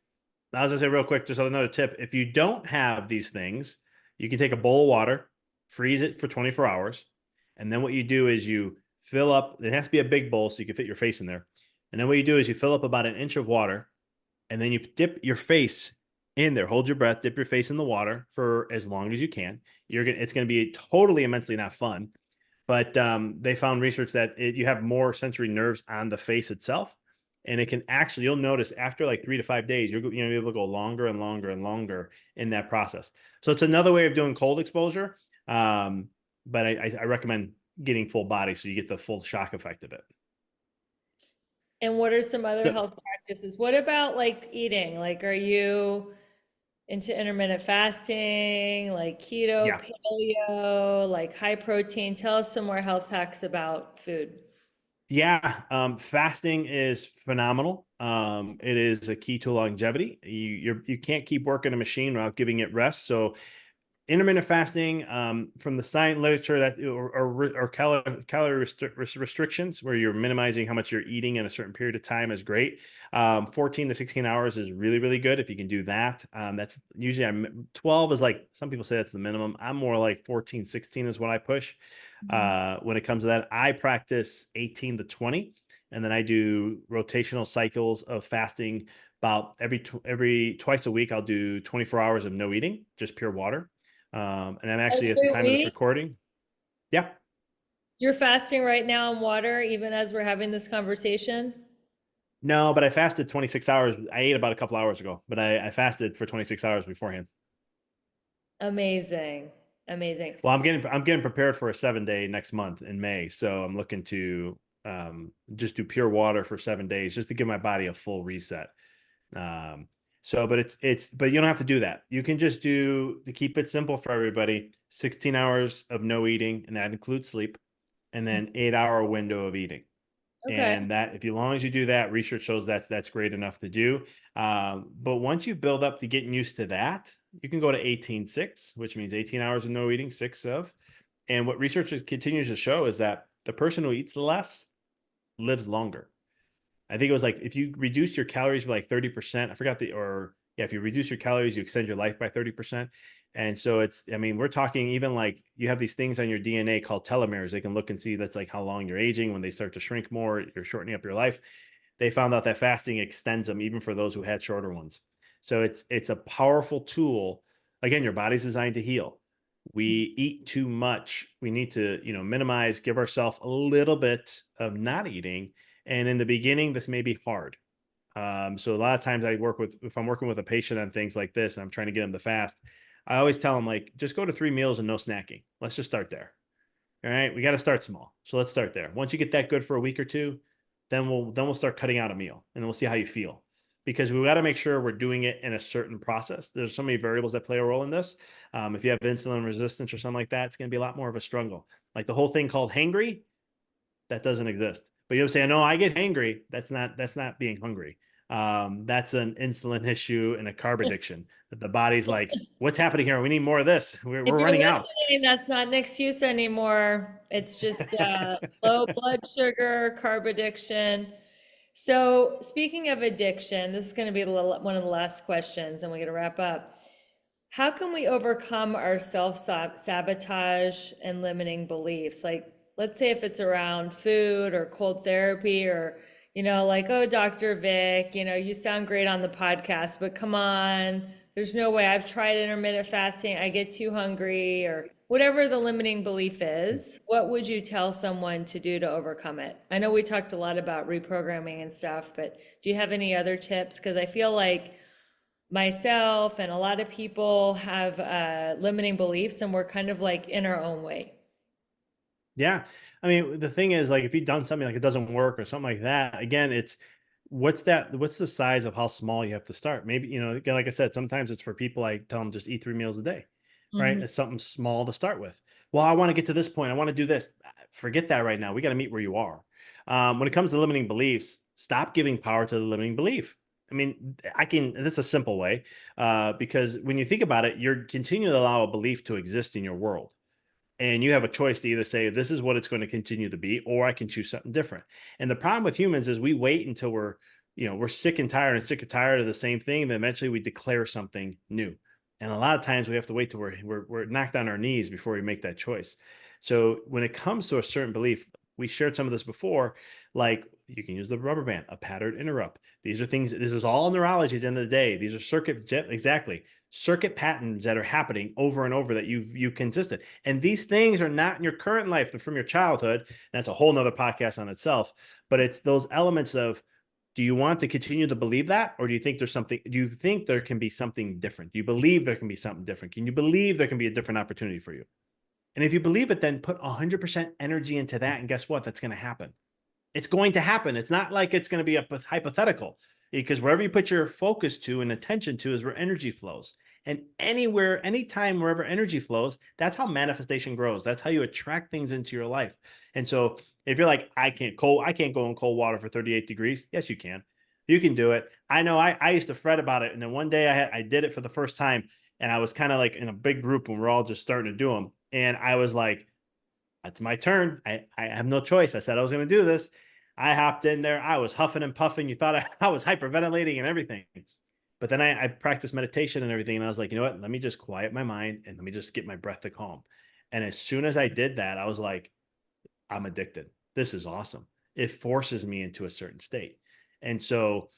I was gonna say real quick, just another tip. If you don't have these things, you can take a bowl of water, freeze it for 24 hours. And then what you do is you fill up, it has to be a big bowl so you can fit your face in there. And then what you do is you fill up about an inch of water and then you dip your face in there. Hold your breath, dip your face in the water for as long as you can. It's gonna be totally immensely not fun. But they found research that you have more sensory nerves on the face itself. And it can actually, you'll notice after like 3 to 5 days, you're going to be able to go longer and longer and longer in that process. So it's another way of doing cold exposure. Um, but I recommend getting full body so you get the full shock effect of it. And what are some other So, health practices? What about like eating? Like, are you into intermittent fasting, like keto, yeah. paleo, like high protein? Tell us some more health hacks about food. Yeah, fasting is phenomenal. It is a key to longevity. You can't keep working a machine without giving it rest. So intermittent fasting, from the science literature that or calorie restrictions where you're minimizing how much you're eating in a certain period of time is great. 14 to 16 hours is really, really good if you can do that. That's usually 12 is like some people say that's the minimum. I'm more like 14, 16 is what I push. When it comes to that, I practice 18 to 20, and then I do rotational cycles of fasting about every twice a week. I'll do 24 hours of no eating, just pure water. And I'm actually at the Every time of this week, recording. Yeah. you're fasting right now on water, even as we're having this conversation? No, but I fasted 26 hours. I ate about a couple hours ago, but I fasted for 26 hours beforehand. Amazing. Amazing. Well, I'm getting prepared for a 7 day next month in May. So I'm looking to just do pure water for 7 days just to give my body a full reset. Um, but but you don't have to do that. You can just do, to keep it simple for everybody, 16 hours of no eating, and that includes sleep, and then 8 hour window of eating. Okay. And that, if you, as long as you do that, research shows that's great enough to do. But once you build up to getting used to that, you can go to 18-6, which means 18 hours of no eating, 6 of. And what research continues to show is that the person who eats less lives longer. I think it was like if you reduce your calories by like 30%, I forgot or yeah, if you reduce your calories, you extend your life by 30%. And so I mean, we're talking even like you have these things on your DNA called telomeres. They can look and see that's like how long you're aging. When they start to shrink more, you're shortening up your life. They found out that fasting extends them even for those who had shorter ones. So it's a powerful tool. Again, your body's designed to heal. We eat too much. We need to, minimize, give ourselves a little bit of not eating. And in the beginning, this may be hard. So a lot of times if I'm working with a patient on things like this and I'm trying to get them to fast, I always tell them like, just go to 3 meals and no snacking. Let's just start there. All right. We got to start small. So let's start there. Once you get that good for a week or two, then we'll start cutting out a meal and then we'll see how you feel. Because we got to make sure we're doing it in a certain process. There's so many variables that play a role in this. If you have insulin resistance or something like that, it's going to be a lot more of a struggle. Like the whole thing called hangry, that doesn't exist. But you'll say, no, I get hangry. That's not being hungry. That's an insulin issue and a carb addiction. That the body's like, what's happening here? We need more of this. We're, If we're you're running out. listening, that's not an excuse anymore. It's just low blood sugar, carb addiction. So, speaking of addiction, this is going to be one of the last questions, and we're going to wrap up. How can we overcome our self-sabotage and limiting beliefs? Like, let's say if it's around food or cold therapy or, like, oh, Dr. Vic, you sound great on the podcast, but come on, there's no way. I've tried intermittent fasting. I get too hungry or whatever the limiting belief is. What would you tell someone to do to overcome it? I know we talked a lot about reprogramming and stuff, but do you have any other tips? Because I feel like myself and a lot of people have limiting beliefs and we're kind of like in our own way. Yeah. I mean, the thing is, like, if you've done something like it doesn't work or something like that, again, it's what's the size of how small you have to start? Maybe, again, like I said, sometimes it's for people, I tell them just eat 3 meals a day, right? Mhm. It's something small to start with. Well, I want to get to this point. I want to do this. Forget that right now. We got to meet where you are. When it comes to limiting beliefs, stop giving power to the limiting belief. I mean, that's a simple way, because when you think about it, you're continuing to allow a belief to exist in your world. And you have a choice to either say, this is what it's going to continue to be, or I can choose something different. And the problem with humans is we wait until we're sick and tired of the same thing. Then eventually we declare something new. And a lot of times we have to wait till we're knocked on our knees before we make that choice. So when it comes to a certain belief, we shared some of this before, like you can use the rubber band, a pattern interrupt. These are things, this is all neurology at the end of the day. These are circuit patterns that are happening over and over that you consistent. And these things are not in your current life, they're from your childhood. That's a whole nother podcast on itself. But it's those elements of, do you want to continue to believe that? Or do you think do you think there can be something different? Do you believe there can be something different? Can you believe there can be a different opportunity for you? And if you believe it, then put 100% energy into that. And guess what? That's going to happen. It's going to happen. It's not like it's going to be a hypothetical, because wherever you put your focus to and attention to is where energy flows. And anywhere, anytime, wherever energy flows, that's how manifestation grows. That's how you attract things into your life. And so if you're like, I can't go in cold water for 38 degrees. Yes, you can. You can do it. I know I used to fret about it. And then one day I did it for the first time, and I was kind of like in a big group when we're all just starting to do them. And I was like, it's my turn. I have no choice. I said I was going to do this. I hopped in there. I was huffing and puffing. You thought I was hyperventilating and everything. But then I practiced meditation and everything. And I was like, you know what? Let me just quiet my mind and let me just get my breath to calm. And as soon as I did that, I was like, I'm addicted. This is awesome. It forces me into a certain state. And so,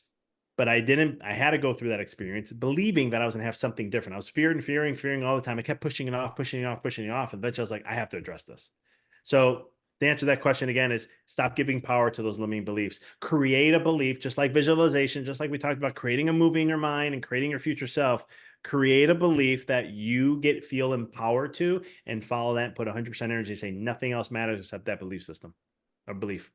but I had to go through that experience believing that I was going to have something different. I was fearing all the time. I kept pushing it off, pushing it off, pushing it off. And eventually I was like, I have to address this. So the answer to that question again is stop giving power to those limiting beliefs. Create a belief, just like visualization, just like we talked about creating a movie in your mind and creating your future self. Create a belief that you feel empowered to, and follow that and put 100% energy. Say nothing else matters except that belief system or belief.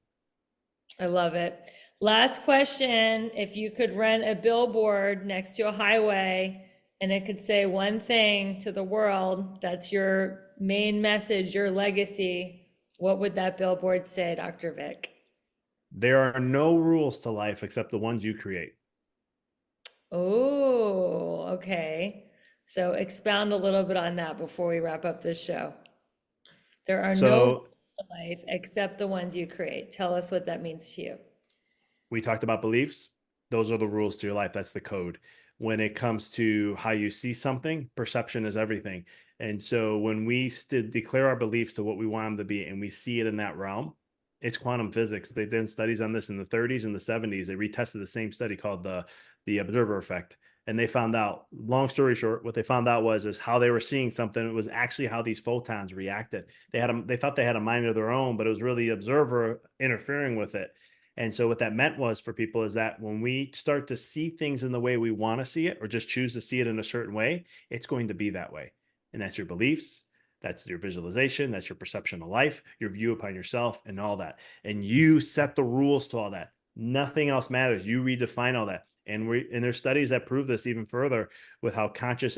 I love it. Last question. If you could rent a billboard next to a highway and it could say one thing to the world, that's your main message, your legacy, what would that billboard say, Dr. Vic? There are no rules to life except the ones you create. Oh, okay. So expound a little bit on that before we wrap up this show. There are no rules So to life except the ones you create. Tell us what that means to you. we talked about beliefs. Those are the rules to your life. That's the code. When it comes to how you see something, perception is everything. And so when we declare our beliefs to what we want them to be and we see it in that realm, it's quantum physics. They've done studies on this in the 30s and the 70s. They retested the same study called the observer effect. And they found out, long story short, what they found out was is how they were seeing something. It was actually how these photons reacted. They thought they had a mind of their own, but it was really the observer interfering with it. And so what that meant was for people is that when we start to see things in the way we want to see it or just choose to see it in a certain way, it's going to be that way. And that's your beliefs, that's your visualization, that's your perception of life, your view upon yourself and all that. And you set the rules to all that. Nothing else matters. You redefine all that. And there's studies that prove this even further with how conscious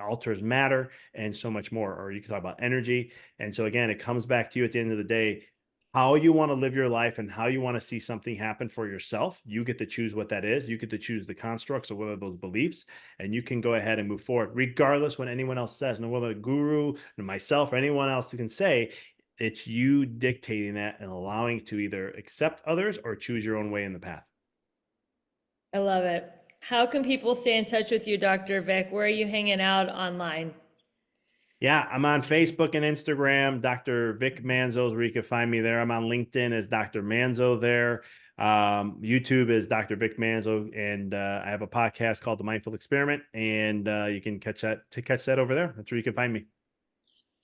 alters matter and so much more. Or you can talk about energy. And so again, it comes back to you at the end of the day, how you want to live your life and how you want to see something happen for yourself. You get to choose what that is. You get to choose the constructs or whether those beliefs, and you can go ahead and move forward, regardless what anyone else says. No, whether a guru, myself, or anyone else can say, it's you dictating that and allowing to either accept others or choose your own way in the path. I love it. How can people stay in touch with you, Dr. Vic? Where are you hanging out online? Yeah, I'm on Facebook and Instagram, Dr. Vic Manzo is where you can find me there. I'm on LinkedIn as Dr. Manzo there. YouTube is Dr. Vic Manzo, and I have a podcast called The Mindful Experiment, and you can catch that over there. That's where you can find me.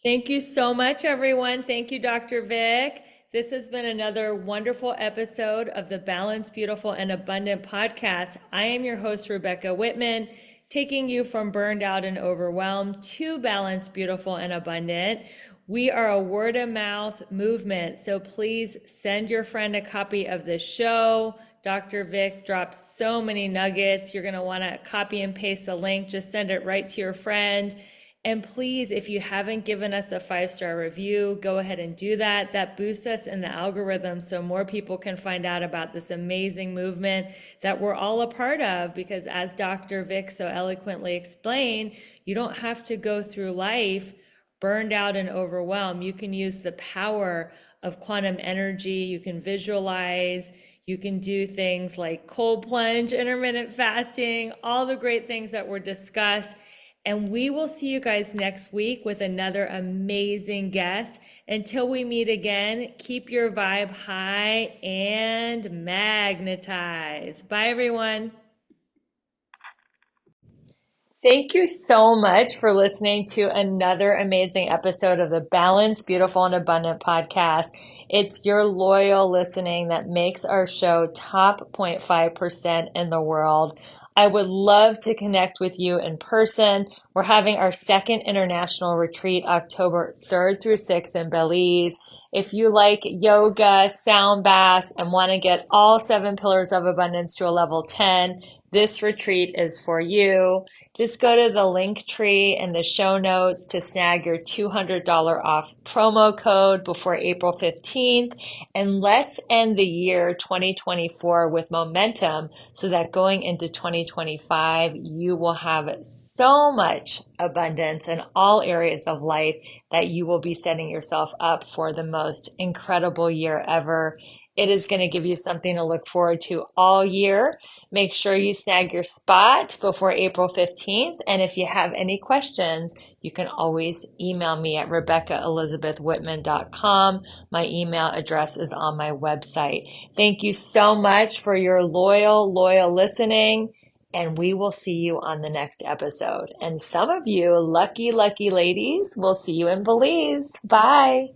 Thank you so much, everyone. Thank you, Dr. Vic. This has been another wonderful episode of the Balanced, Beautiful, and Abundant podcast. I am your host, Rebecca Whitman, taking you from burned out and overwhelmed to balanced, beautiful, and abundant. We are a word of mouth movement, so please send your friend a copy of the show. Dr. Vic drops so many nuggets. You're going to want to copy and paste the link. Just send it right to your friend. And please, if you haven't given us a 5-star review, go ahead and do that. That boosts us in the algorithm so more people can find out about this amazing movement that we're all a part of. Because as Dr. Vic so eloquently explained, you don't have to go through life burned out and overwhelmed. You can use the power of quantum energy. You can visualize. You can do things like cold plunge, intermittent fasting, all the great things that were discussed. And we will see you guys next week with another amazing guest. Until we meet again, keep your vibe high and magnetize. Bye, everyone. Thank you so much for listening to another amazing episode of the Balanced, Beautiful, and Abundant podcast. It's your loyal listening that makes our show top 0.5% in the world. I would love to connect with you in person. We're having our second international retreat October 3rd through 6th in Belize. If you like yoga, sound baths, and want to get all 7 pillars of abundance to a level 10, this retreat is for you. Just go to the link tree in the show notes to snag your $200 off promo code before April 15th. And let's end the year 2024 with momentum so that going into 2025, you will have so much abundance in all areas of life that you will be setting yourself up for the most incredible year ever. It is going to give you something to look forward to all year. Make sure you snag your spot before April 15th. And if you have any questions, you can always email me at RebeccaElizabethWhitman.com. My email address is on my website. Thank you so much for your loyal listening. And we will see you on the next episode. And some of you lucky ladies will see you in Belize. Bye.